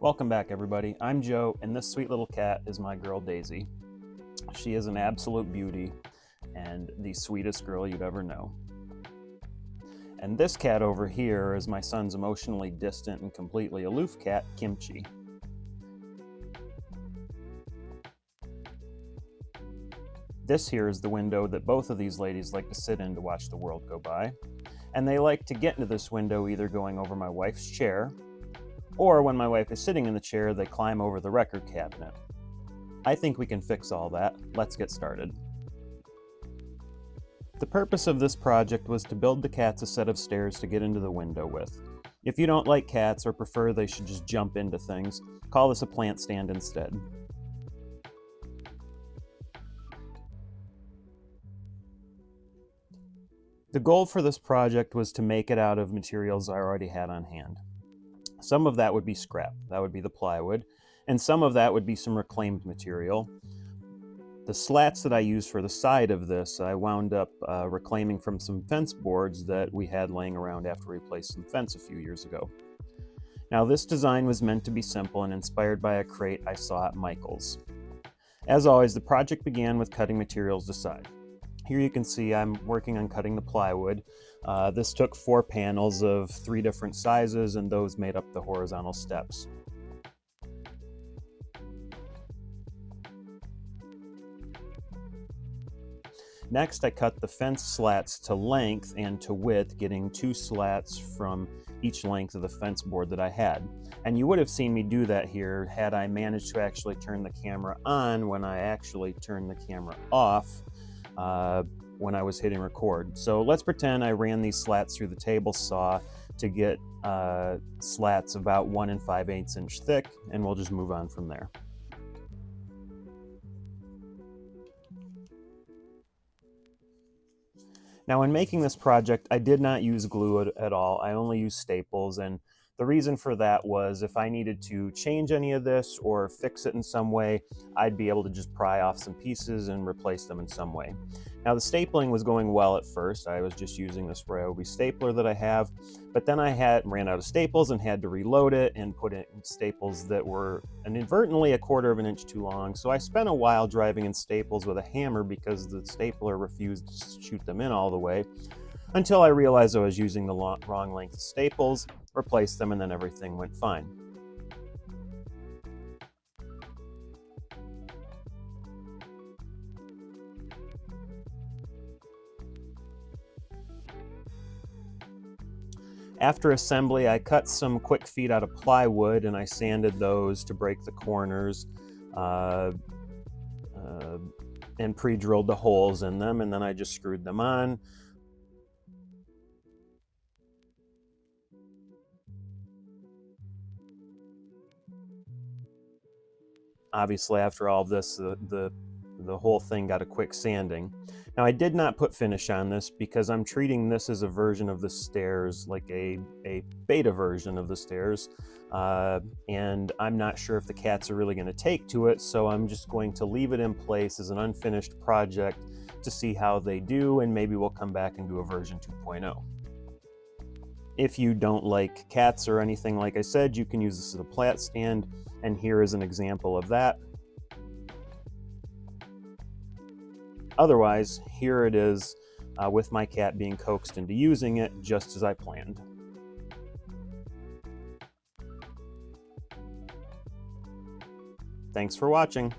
Welcome back, everybody. I'm Joe, and this sweet little cat is my girl Daisy. She is an absolute beauty and the sweetest girl you'd ever know. And this cat over here is my son's emotionally distant and completely aloof cat, Kimchi. This here is the window that both of these ladies like to sit in to watch the world go by. And they like to get into this window either going over my wife's chair, or when my wife is sitting in the chair, they climb over the record cabinet. I think we can fix all that. Let's get started. The purpose of this project was to build the cats a set of stairs to get into the window with. If you don't like cats or prefer they should just jump into things, call this a plant stand instead. The goal for this project was to make it out of materials I already had on hand. Some of that would be scrap, that would be the plywood, and some of that would be some reclaimed material. The slats that I used for the side of this, I wound up reclaiming from some fence boards that we had laying around after we replaced some fence a few years ago. Now, this design was meant to be simple and inspired by a crate I saw at Michael's. As always, the project began with cutting materials to size. Here you can see I'm working on cutting the plywood. This took 4 panels of 3 different sizes, and those made up the horizontal steps. Next, I cut the fence slats to length and to width, getting 2 slats from each length of the fence board that I had. And you would have seen me do that here had I managed to actually turn the camera on when I actually turned the camera off when I was hitting record. So let's pretend I ran these slats through the table saw to get slats about 1 5/8 inch thick, and we'll just move on from there. Now, in making this project, I did not use glue at all. I only used staples, and the reason for that was if I needed to change any of this or fix it in some way, I'd be able to just pry off some pieces and replace them in some way. Now, the stapling was going well at first. I was just using this Ryobi stapler that I have, but then I ran out of staples and had to reload it and put in staples that were inadvertently 1/4 of an inch too long. So I spent a while driving in staples with a hammer because the stapler refused to shoot them in all the way, until I realized I was using the wrong length of staples, replaced them, and then everything went fine. After assembly, I cut some quick feet out of plywood and I sanded those to break the corners uh, uh, and pre-drilled the holes in them, and then I just screwed them on. Obviously, after all of this, the whole thing got a quick sanding. Now, I did not put finish on this because I'm treating this as a version of the stairs, like a beta version of the stairs, and I'm not sure if the cats are really going to take to it, so I'm just going to leave it in place as an unfinished project to see how they do, and maybe we'll come back and do a version 2.0. If you don't like cats or anything, like I said, you can use this as a plant stand, and here is an example of that. Otherwise, here it is with my cat being coaxed into using it just as I planned. Thanks for watching.